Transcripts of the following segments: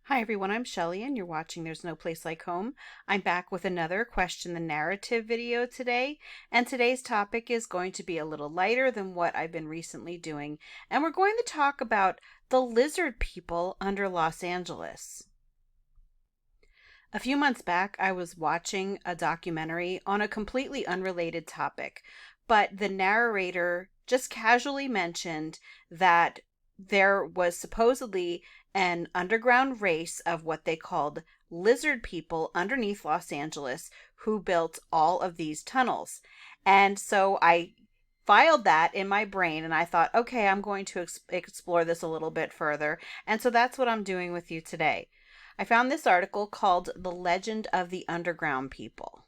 Hi everyone, I'm Shelly and you're watching There's No Place Like Home. I'm back with another Question the Narrative video today, and today's topic is going to be a little lighter than what I've been recently doing, and we're going to talk about the lizard people under Los Angeles. A few months back, I was watching a documentary on a completely unrelated topic, but the narrator just casually mentioned that there was supposedly an underground race of what they called lizard people underneath Los Angeles who built all of these tunnels. And so I filed that in my brain and I thought, okay, I'm going to explore this a little bit further. And so that's what I'm doing with you today. I found this article called The Legend of the Underground People.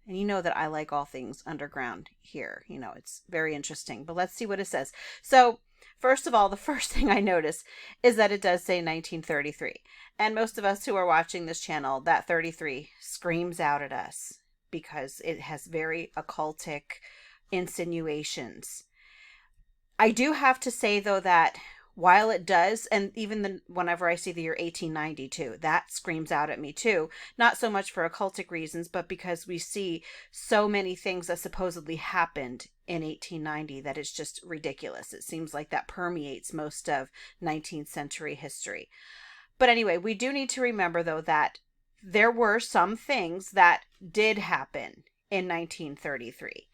And you know that I like all things underground here. You know, it's very interesting. But let's see what it says. So, first of all, the first thing I notice is that it does say 1933. And most of us who are watching this channel, that 33 screams out at us because it has very occultic insinuations. I do have to say, though, that while it does, and even whenever I see the year 1892, that screams out at me too. Not so much for occultic reasons, but because we see so many things that supposedly happened in 1890 that it's just ridiculous. It seems like that permeates most of 19th century history. But anyway, we do need to remember, though, that there were some things that did happen in 1933.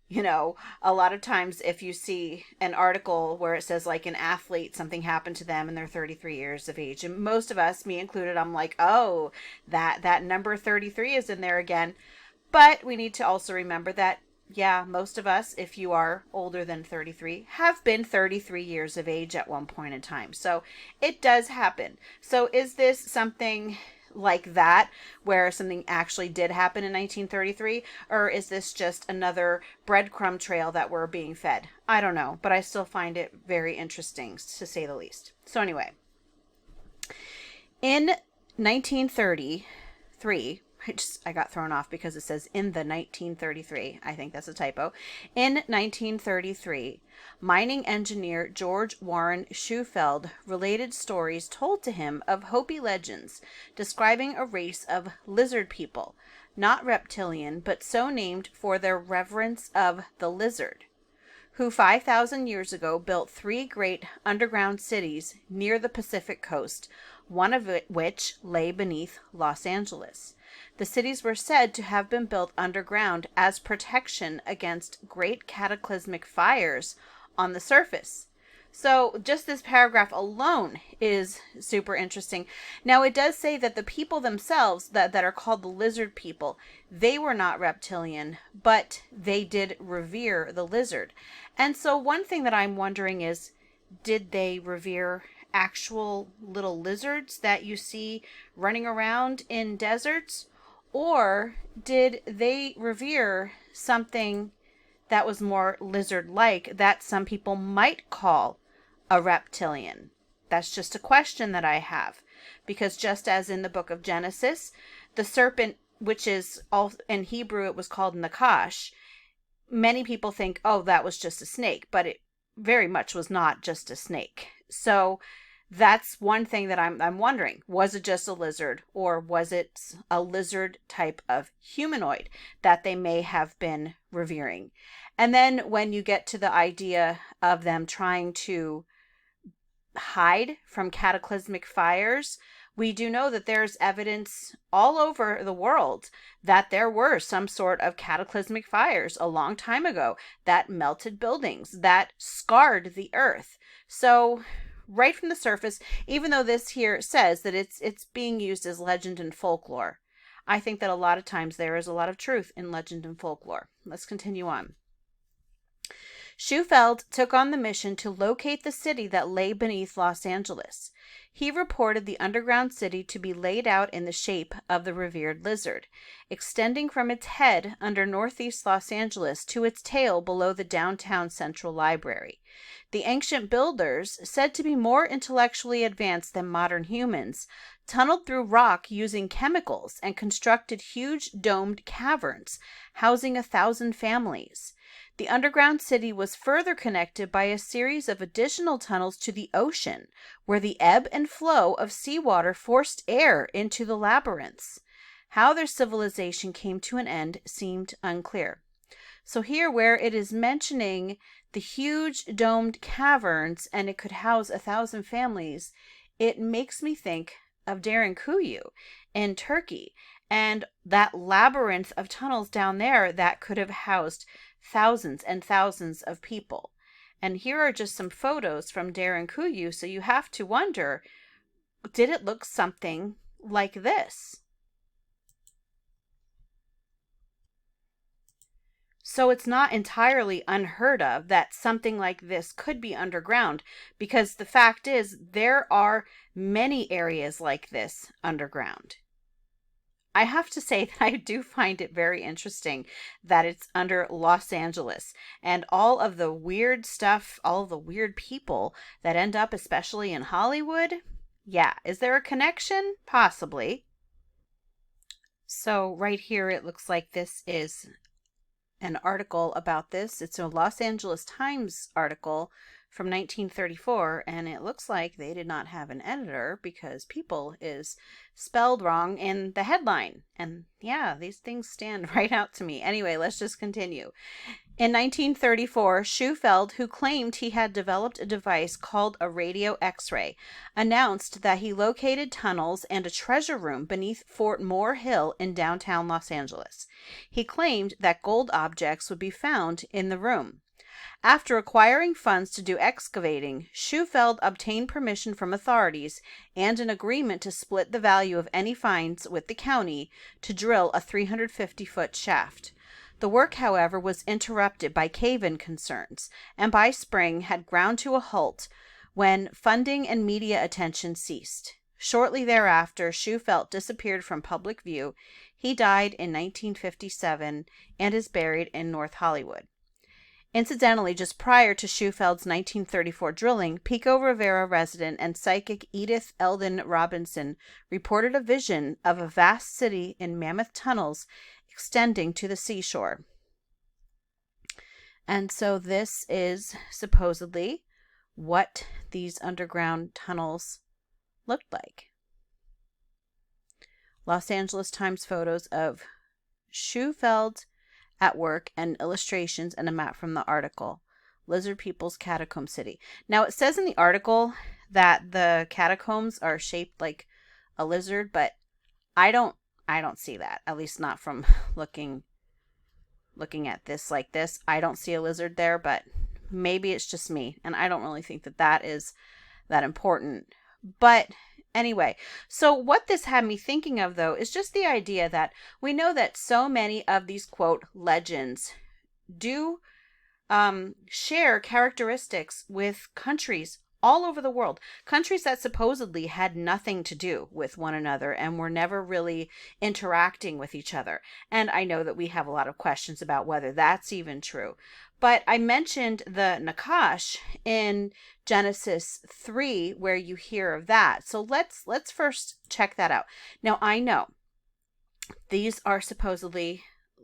You know, a lot of times if you see an article where it says like an athlete, something happened to them and they're 33 years of age. And most of us, me included, I'm like, oh, that number 33 is in there again. But we need to also remember that, yeah, most of us, if you are older than 33, have been 33 years of age at one point in time. So it does happen. So is this something like that where something actually did happen in 1933, or is this just another breadcrumb trail that we're being fed? I don't know, but I still find it very interesting, to say the least. So anyway, in 1933, I got thrown off because it says in the 1933. I think that's a typo. In 1933, mining engineer George Warren Shufeld related stories told to him of Hopi legends describing a race of lizard people, not reptilian, but so named for their reverence of the lizard, who 5,000 years ago built three great underground cities near the Pacific coast, one of which lay beneath Los Angeles. The cities were said to have been built underground as protection against great cataclysmic fires on the surface. So just this paragraph alone is super interesting. Now, it does say that the people themselves that are called the lizard people, they were not reptilian, but they did revere the lizard. And so one thing that I'm wondering is, did they revere actual little lizards that you see running around in deserts? Or did they revere something that was more lizard-like that some people might call a reptilian? That's just a question that I have. Because just as in the book of Genesis, the serpent, which is all in Hebrew, it was called Nachash. Many people think, oh, that was just a snake, but it very much was not just a snake. So that's one thing that I'm wondering. Was it just a lizard, or was it a lizard type of humanoid that they may have been revering? And then when you get to the idea of them trying to hide from cataclysmic fires, we do know that there's evidence all over the world that there were some sort of cataclysmic fires a long time ago that melted buildings, that scarred the earth. So right from the surface, even though this here says that it's being used as legend and folklore, I think that a lot of times there is a lot of truth in legend and folklore. Let's continue on. Shufeld took on the mission to locate the city that lay beneath Los Angeles. He reported the underground city to be laid out in the shape of the revered lizard, extending from its head under northeast Los Angeles to its tail below the downtown Central Library. The ancient builders, said to be more intellectually advanced than modern humans, tunneled through rock using chemicals and constructed huge domed caverns, housing 1,000 families. The underground city was further connected by a series of additional tunnels to the ocean, where the ebb and flow of seawater forced air into the labyrinths. How their civilization came to an end seemed unclear. So here, where it is mentioning the huge domed caverns and it could house 1,000 families, it makes me think of Derinkuyu in Turkey and that labyrinth of tunnels down there that could have housed thousands and thousands of people. And here are just some photos from Derinkuyu, so you have to wonder, did it look something like this? So it's not entirely unheard of that something like this could be underground, because the fact is there are many areas like this underground. I have to say that I do find it very interesting that it's under Los Angeles and all of the weird stuff, all of the weird people that end up, especially in Hollywood. Yeah, is there a connection? Possibly. So right here, it looks like this is an article about this. It's a Los Angeles Times article from 1934, and it looks like they did not have an editor because people is spelled wrong in the headline. And yeah, these things stand right out to me. Anyway, let's just continue. In 1934, Shufeld, who claimed he had developed a device called a radio X-ray, announced that he located tunnels and a treasure room beneath Fort Moore Hill in downtown Los Angeles. He claimed that gold objects would be found in the room. After acquiring funds to do excavating, Shufeld obtained permission from authorities and an agreement to split the value of any finds with the county to drill a 350-foot shaft. The work, however, was interrupted by cave-in concerns, and by spring had ground to a halt when funding and media attention ceased. Shortly thereafter, Shufelt disappeared from public view. He died in 1957 and is buried in North Hollywood. Incidentally, just prior to Shufeld's 1934 drilling, Pico Rivera resident and psychic Edith Eldon Robinson reported a vision of a vast city in mammoth tunnels extending to the seashore. And so this is supposedly what these underground tunnels looked like. Los Angeles Times photos of Shufeld at work and illustrations and a map from the article. Lizard People's Catacomb City. Now it says in the article that the catacombs are shaped like a lizard, but I don't see that. At least not from looking at this like this. I don't see a lizard there, but maybe it's just me, and I don't really think that is that important. But anyway, so what this had me thinking of, though, is just the idea that we know that so many of these, quote, legends do share characteristics with countries all over the world. Countries that supposedly had nothing to do with one another and were never really interacting with each other. And I know that we have a lot of questions about whether that's even true. But I mentioned the Nachash in Genesis 3, where you hear of that. So let's first check that out. Now, I know these are supposedly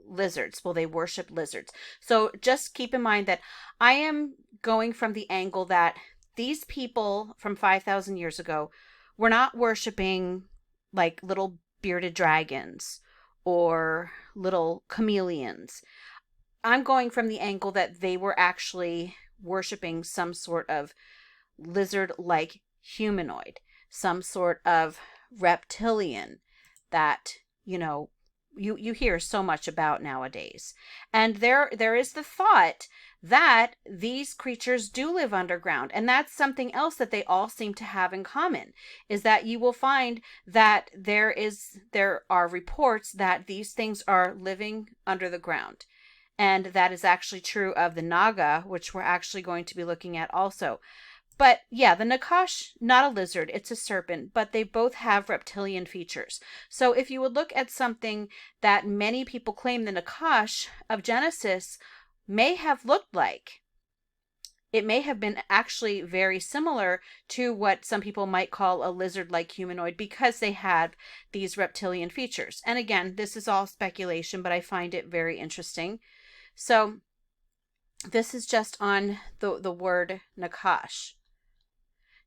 lizards. Well, they worship lizards. So just keep in mind that I am going from the angle that these people from 5,000 years ago were not worshiping like little bearded dragons or little chameleons. I'm going from the angle that they were actually worshiping some sort of lizard-like humanoid, some sort of reptilian that, you hear so much about nowadays. And there is the thought that these creatures do live underground. And that's something else that they all seem to have in common, is that you will find that there are reports that these things are living under the ground. And that is actually true of the Naga, which we're actually going to be looking at also. But yeah, the Nachash, not a lizard, it's a serpent, but they both have reptilian features. So if you would look at something that many people claim the Nachash of Genesis may have looked like, it may have been actually very similar to what some people might call a lizard-like humanoid because they had these reptilian features. And again, this is all speculation, but I find it very interesting. So This is just on the word Nachash.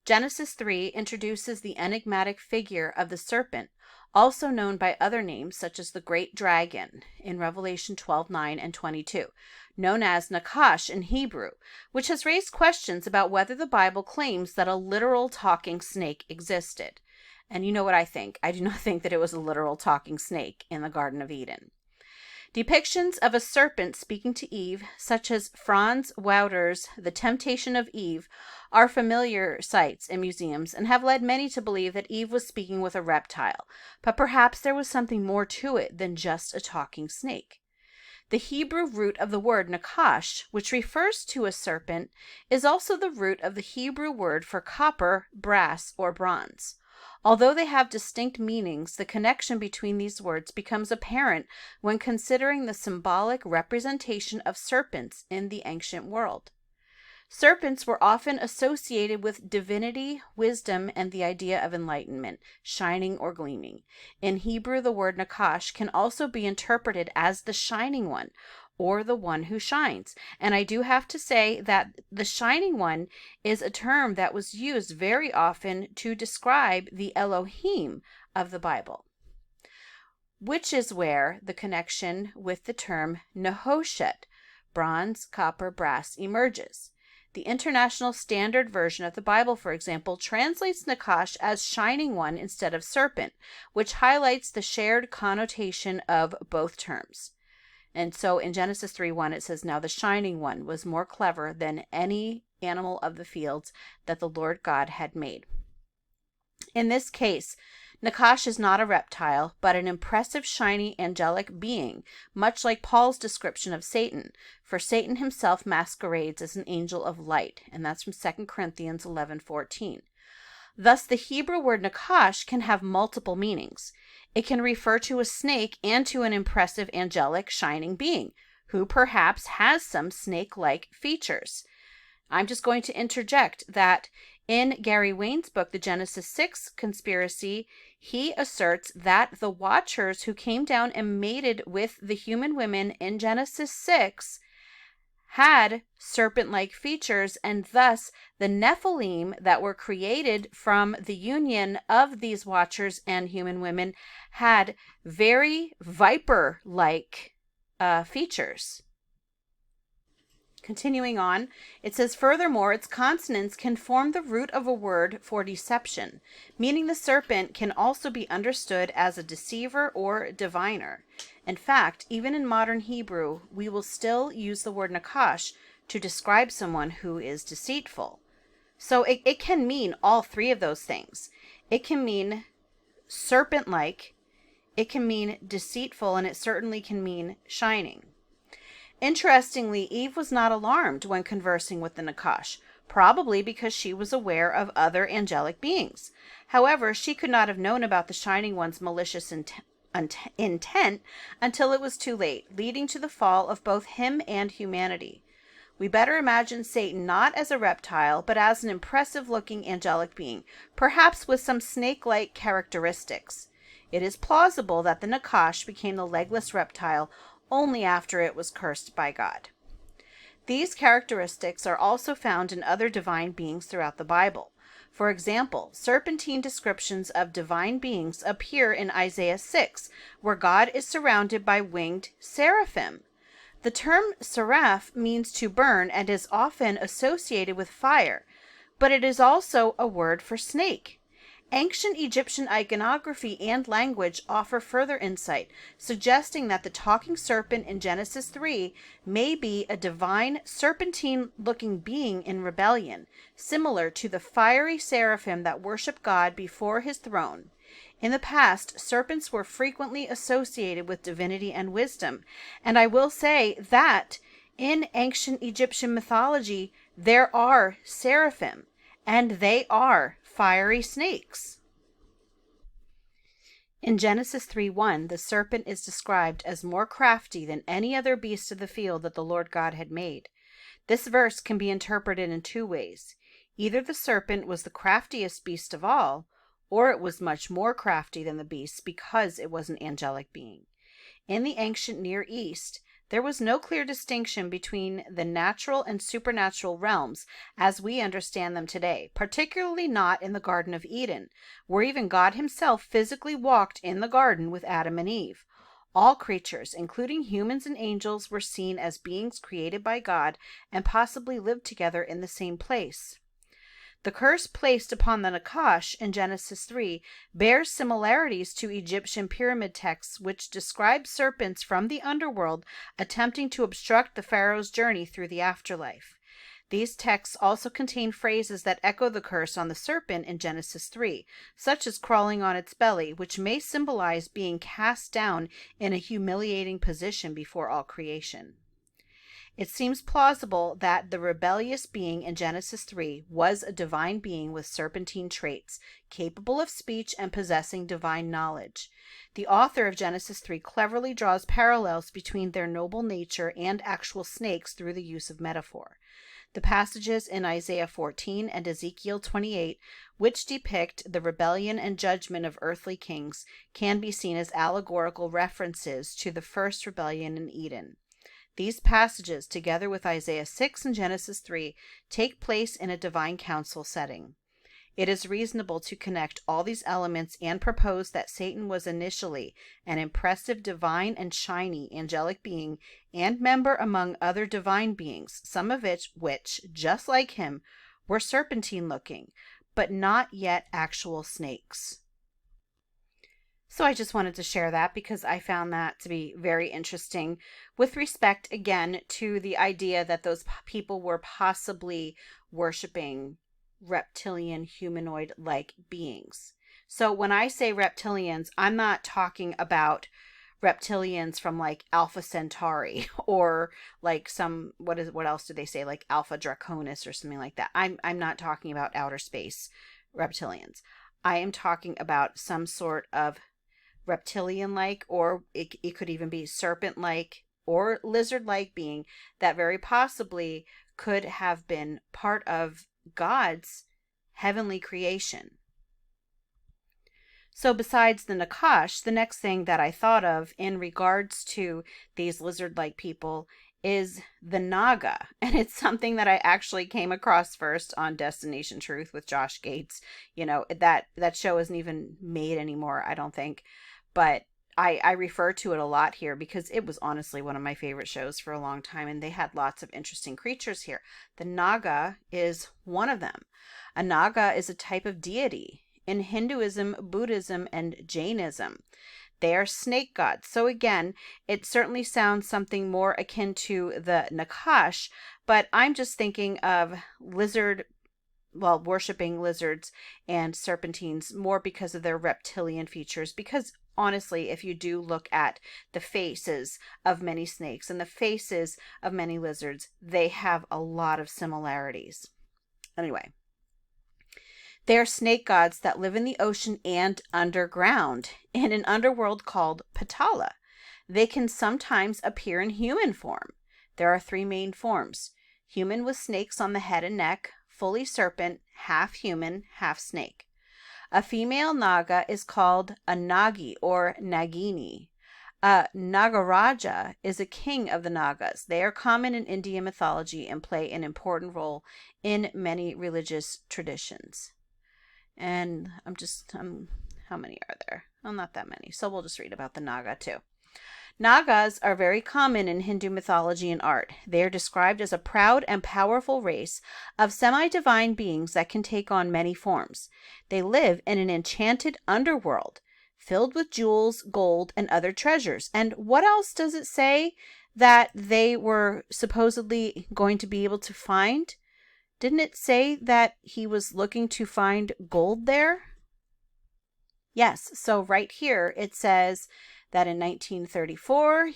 Genesis 3 introduces the enigmatic figure of the serpent, also known by other names such as the Great Dragon in Revelation 12:9 and 22, known as Nachash in Hebrew, which has raised questions about whether the Bible claims that a literal talking snake existed. And you know what I think? I do not think that it was a literal talking snake in the Garden of Eden. Depictions of a serpent speaking to Eve, such as Franz Wouter's The Temptation of Eve, are familiar sights in museums and have led many to believe that Eve was speaking with a reptile, but perhaps there was something more to it than just a talking snake. The Hebrew root of the word Nachash, which refers to a serpent, is also the root of the Hebrew word for copper, brass, or bronze. Although they have distinct meanings, the connection between these words becomes apparent when considering the symbolic representation of serpents in the ancient world. Serpents were often associated with divinity, wisdom, and the idea of enlightenment, shining or gleaming. In Hebrew, the word Nachash can also be interpreted as the shining one, or the one who shines. And I do have to say that the shining one is a term that was used very often to describe the Elohim of the Bible, which is where the connection with the term Nehoshet, bronze, copper, brass, emerges. The International Standard Version of the Bible, for example, translates Nachash as shining one instead of serpent, which highlights the shared connotation of both terms. And so in Genesis 3:1, it says, "Now the shining one was more clever than any animal of the fields that the Lord God had made." In this case, Nachash is not a reptile, but an impressive, shiny, angelic being, much like Paul's description of Satan, for Satan himself masquerades as an angel of light, and that's from 2 Corinthians 11:14. Thus, the Hebrew word Nachash can have multiple meanings. It can refer to a snake and to an impressive, angelic, shining being, who perhaps has some snake-like features. I'm just going to interject that in Gary Wayne's book, The Genesis 6 Conspiracy, he asserts that the Watchers who came down and mated with the human women in Genesis 6 had serpent-like features, and thus the Nephilim that were created from the union of these Watchers and human women had very viper-like features. Continuing on, it says, "Furthermore, its consonants can form the root of a word for deception, meaning the serpent can also be understood as a deceiver or diviner. In fact, even in modern Hebrew, we will still use the word Nachash to describe someone who is deceitful." So it can mean all three of those things. It can mean serpent-like, it can mean deceitful, and it certainly can mean shining. Interestingly, Eve was not alarmed when conversing with the Nachash, probably because she was aware of other angelic beings. However, she could not have known about the Shining One's malicious intent until it was too late, leading to the fall of both him and humanity. We better imagine Satan not as a reptile, but as an impressive-looking angelic being, perhaps with some snake-like characteristics. It is plausible that the Nachash became the legless reptile only after it was cursed by God. These characteristics are also found in other divine beings throughout the Bible. For example, serpentine descriptions of divine beings appear in Isaiah 6, where God is surrounded by winged seraphim. The term seraph means to burn and is often associated with fire, but it is also a word for snake. Ancient Egyptian iconography and language offer further insight, suggesting that the talking serpent in Genesis 3 may be a divine serpentine-looking being in rebellion, similar to the fiery seraphim that worship God before his throne. In the past, serpents were frequently associated with divinity and wisdom, and I will say that in ancient Egyptian mythology, there are seraphim, and they are fiery snakes. In Genesis 3:1, the serpent is described as more crafty than any other beast of the field that the Lord God had made. This verse can be interpreted in two ways. Either the serpent was the craftiest beast of all, or it was much more crafty than the beasts because it was an angelic being. In the ancient Near East, There was no clear distinction between the natural and supernatural realms as we understand them today, particularly not in the Garden of Eden, where even God himself physically walked in the garden with Adam and Eve. All creatures, including humans and angels, were seen as beings created by God and possibly lived together in the same place. The curse placed upon the Nachash in Genesis 3 bears similarities to Egyptian pyramid texts, which describe serpents from the underworld attempting to obstruct the pharaoh's journey through the afterlife. These texts also contain phrases that echo the curse on the serpent in Genesis 3, such as crawling on its belly, which may symbolize being cast down in a humiliating position before all creation. It seems plausible that the rebellious being in Genesis 3 was a divine being with serpentine traits, capable of speech and possessing divine knowledge. The author of Genesis 3 cleverly draws parallels between their noble nature and actual snakes through the use of metaphor. The passages in Isaiah 14 and Ezekiel 28, which depict the rebellion and judgment of earthly kings, can be seen as allegorical references to the first rebellion in Eden. These passages, together with Isaiah 6 and Genesis 3, take place in a divine council setting. It is reasonable to connect all these elements and propose that Satan was initially an impressive divine and shiny angelic being and member among other divine beings, some of which, just like him, were serpentine-looking, but not yet actual snakes. So I just wanted to share that because I found that to be very interesting with respect, again, to the idea that those people were possibly worshiping reptilian humanoid-like beings. So when I say reptilians, I'm not talking about reptilians from like Alpha Centauri or like some what else do they say, like Alpha Draconis or something like that. I'm not talking about outer space reptilians. I am talking about some sort of reptilian-like, or it could even be serpent-like or lizard-like being that very possibly could have been part of God's heavenly creation. So besides the Nachash, the next thing that I thought of in regards to these lizard-like people is the Naga. And it's something that I actually came across first on Destination Truth with Josh Gates. You know, that show isn't even made anymore, I don't think. But I refer to it a lot here because it was honestly one of my favorite shows for a long time, and they had lots of interesting creatures here. The Naga is one of them. A Naga is a type of deity in Hinduism, Buddhism, and Jainism. They are snake gods. So again, it certainly sounds something more akin to the Nachash, but I'm just thinking of worshipping lizards and serpentines more because of their reptilian features. Because honestly, if you do look at the faces of many snakes and the faces of many lizards, they have a lot of similarities. Anyway, they are snake gods that live in the ocean and underground in an underworld called Patala. They can sometimes appear in human form. There are 3 main forms: human with snakes on the head and neck, fully serpent, half human, half snake. A female Naga is called a Nagi or Nagini. A Nagaraja is a king of the Nagas. They are common in Indian mythology and play an important role in many religious traditions. And how many are there? Well, not that many. So we'll just read about the Naga too. Nagas are very common in Hindu mythology and art. They are described as a proud and powerful race of semi-divine beings that can take on many forms. They live in an enchanted underworld filled with jewels, gold, and other treasures. And what else does it say that they were supposedly going to be able to find? Didn't it say that he was looking to find gold there? Yes, so right here it says that in 1934,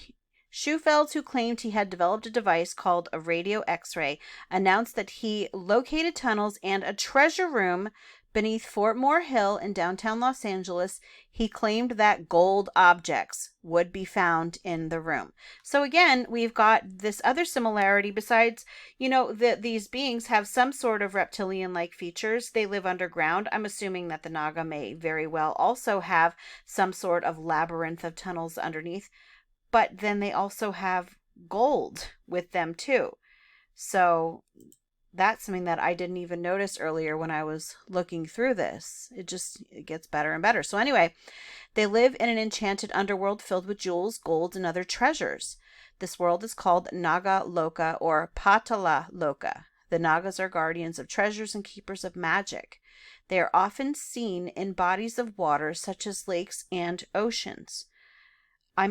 Shufeld, who claimed he had developed a device called a radio X-ray, announced that he located tunnels and a treasure room beneath Fort Moore Hill in downtown Los Angeles. He claimed that gold objects would be found in the room. So again, we've got this other similarity besides, these beings have some sort of reptilian-like features. They live underground. I'm assuming that the Naga may very well also have some sort of labyrinth of tunnels underneath. But then they also have gold with them too. So that's something that I didn't even notice earlier when I was looking through this. It gets better and better. So anyway, they live in an enchanted underworld filled with jewels, gold, and other treasures. This world is called Naga Loka or Patala Loka. The Nagas are guardians of treasures and keepers of magic. They are often seen in bodies of water such as lakes and oceans. I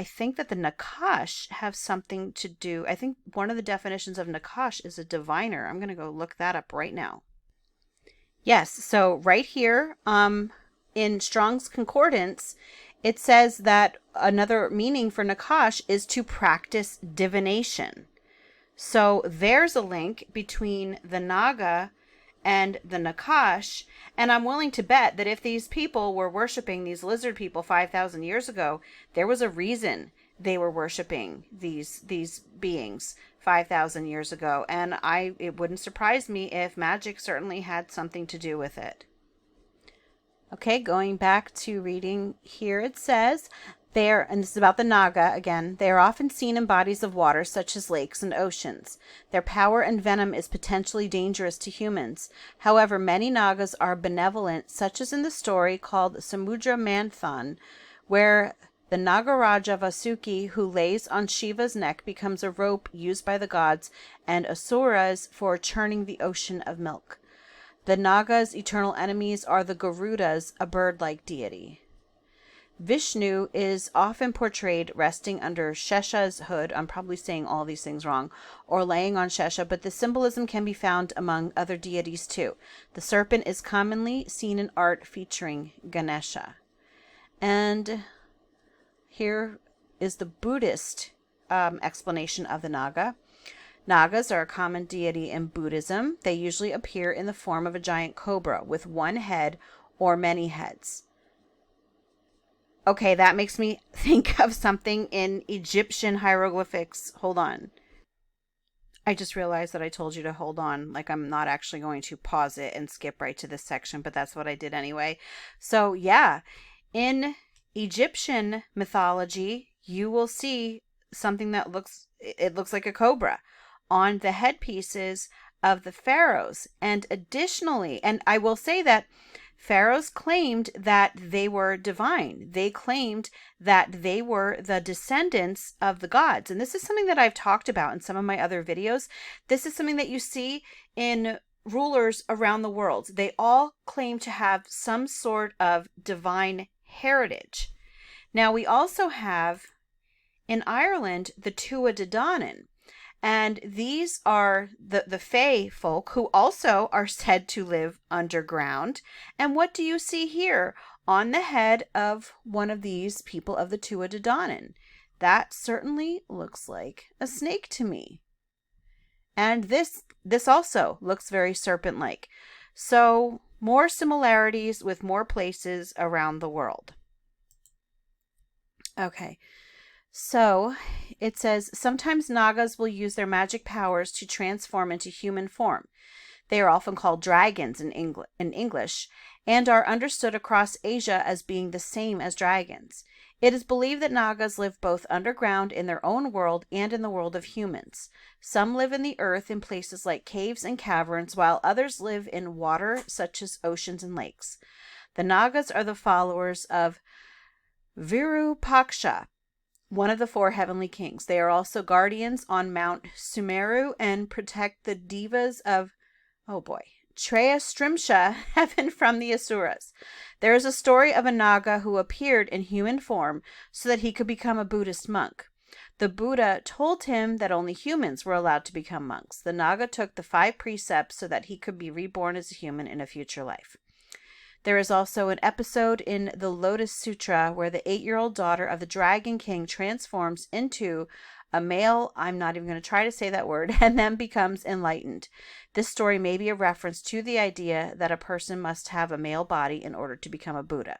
think that the Nachash have something to do. I think one of the definitions of Nachash is a diviner. I'm going to go look that up right now. Yes, so right here, in Strong's Concordance, it says that another meaning for Nachash is to practice divination. So there's a link between the Naga and the Nachash, and I'm willing to bet that if these people were worshiping these lizard people 5,000 years ago, there was a reason they were worshiping these beings 5,000 years ago, and it wouldn't surprise me if magic certainly had something to do with it. Okay, going back to reading here, it says, and this is about the Naga again, they are often seen in bodies of water such as lakes and oceans. Their power and venom is potentially dangerous to humans. However, many Nagas are benevolent, such as in the story called Samudra Manthan, where the Nagaraja Vasuki, who lays on Shiva's neck, becomes a rope used by the gods and asuras for churning the ocean of milk. The Naga's eternal enemies are the Garudas, a bird-like deity. Vishnu is often portrayed resting under Shesha's hood. I'm probably saying all these things wrong, or laying on Shesha, but the symbolism can be found among other deities too. The serpent is commonly seen in art featuring Ganesha. And here is the Buddhist explanation of the Naga. Nagas are a common deity in Buddhism. They usually appear in the form of a giant cobra with one head or many heads. Okay, that makes me think of something in Egyptian hieroglyphics. Hold on. I just realized that I told you to hold on. Like, I'm not actually going to pause it and skip right to this section, but that's what I did anyway. So, yeah, in Egyptian mythology, you will see something that looks like a cobra on the headpieces of the pharaohs. And additionally, and I will say that pharaohs claimed that they were divine. They claimed that they were the descendants of the gods. And this is something that I've talked about in some of my other videos. This is something that you see in rulers around the world. They all claim to have some sort of divine heritage. Now, we also have in Ireland the Tuatha De Danann. And these are the Fae folk who also are said to live underground. And what do you see here on the head of one of these people of the Tuatha De Danann? That certainly looks like a snake to me. And this also looks very serpent-like. So more similarities with more places around the world. Okay. So it says, sometimes Nagas will use their magic powers to transform into human form. They are often called dragons in English and are understood across Asia as being the same as dragons. It is believed that Nagas live both underground in their own world and in the world of humans. Some live in the earth in places like caves and caverns, while others live in water such as oceans and lakes. The Nagas are the followers of Virupaksha, one of the four heavenly kings. They are also guardians on Mount Sumeru and protect the devas of, Trayastrimsha heaven from the Asuras. There is a story of a Naga who appeared in human form so that he could become a Buddhist monk. The Buddha told him that only humans were allowed to become monks. The Naga took the 5 precepts so that he could be reborn as a human in a future life. There is also an episode in the Lotus Sutra where the 8-year-old daughter of the Dragon King transforms into a male, I'm not even going to try to say that word, and then becomes enlightened. This story may be a reference to the idea that a person must have a male body in order to become a Buddha.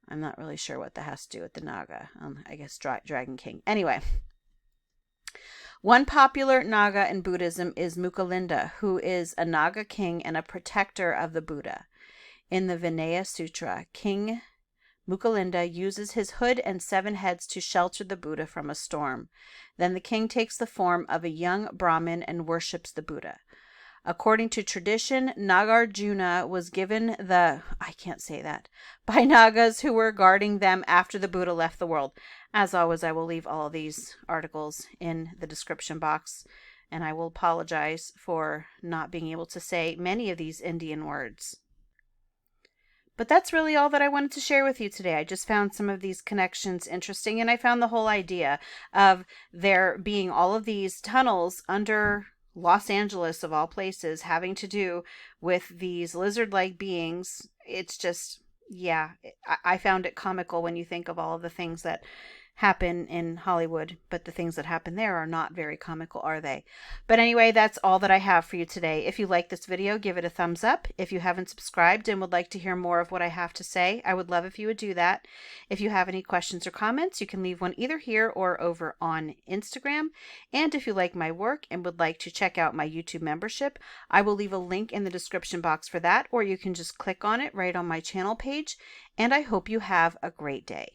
I'm not really sure what that has to do with the Naga. I guess Dragon King. Anyway. One popular Naga in Buddhism is Mukalinda, who is a Naga king and a protector of the Buddha. In the Vinaya Sutra, King Mukalinda uses his hood and 7 heads to shelter the Buddha from a storm. Then the king takes the form of a young Brahmin and worships the Buddha. According to tradition, Nagarjuna was given I can't say that, by Nagas who were guarding them after the Buddha left the world. As always, I will leave all of these articles in the description box, and I will apologize for not being able to say many of these Indian words. But that's really all that I wanted to share with you today. I just found some of these connections interesting, and I found the whole idea of there being all of these tunnels under Los Angeles, of all places, having to do with these lizard-like beings. It's just, yeah, I found it comical when you think of all of the things that happen in Hollywood, but the things that happen there are not very comical, are they? But anyway, that's all that I have for you today. If you like this video, give it a thumbs up. If you haven't subscribed and would like to hear more of what I have to say, I would love if you would do that. If you have any questions or comments, you can leave one either here or over on Instagram. And if you like my work and would like to check out my YouTube membership, I will leave a link in the description box for that, or you can just click on it right on my channel page. And I hope you have a great day.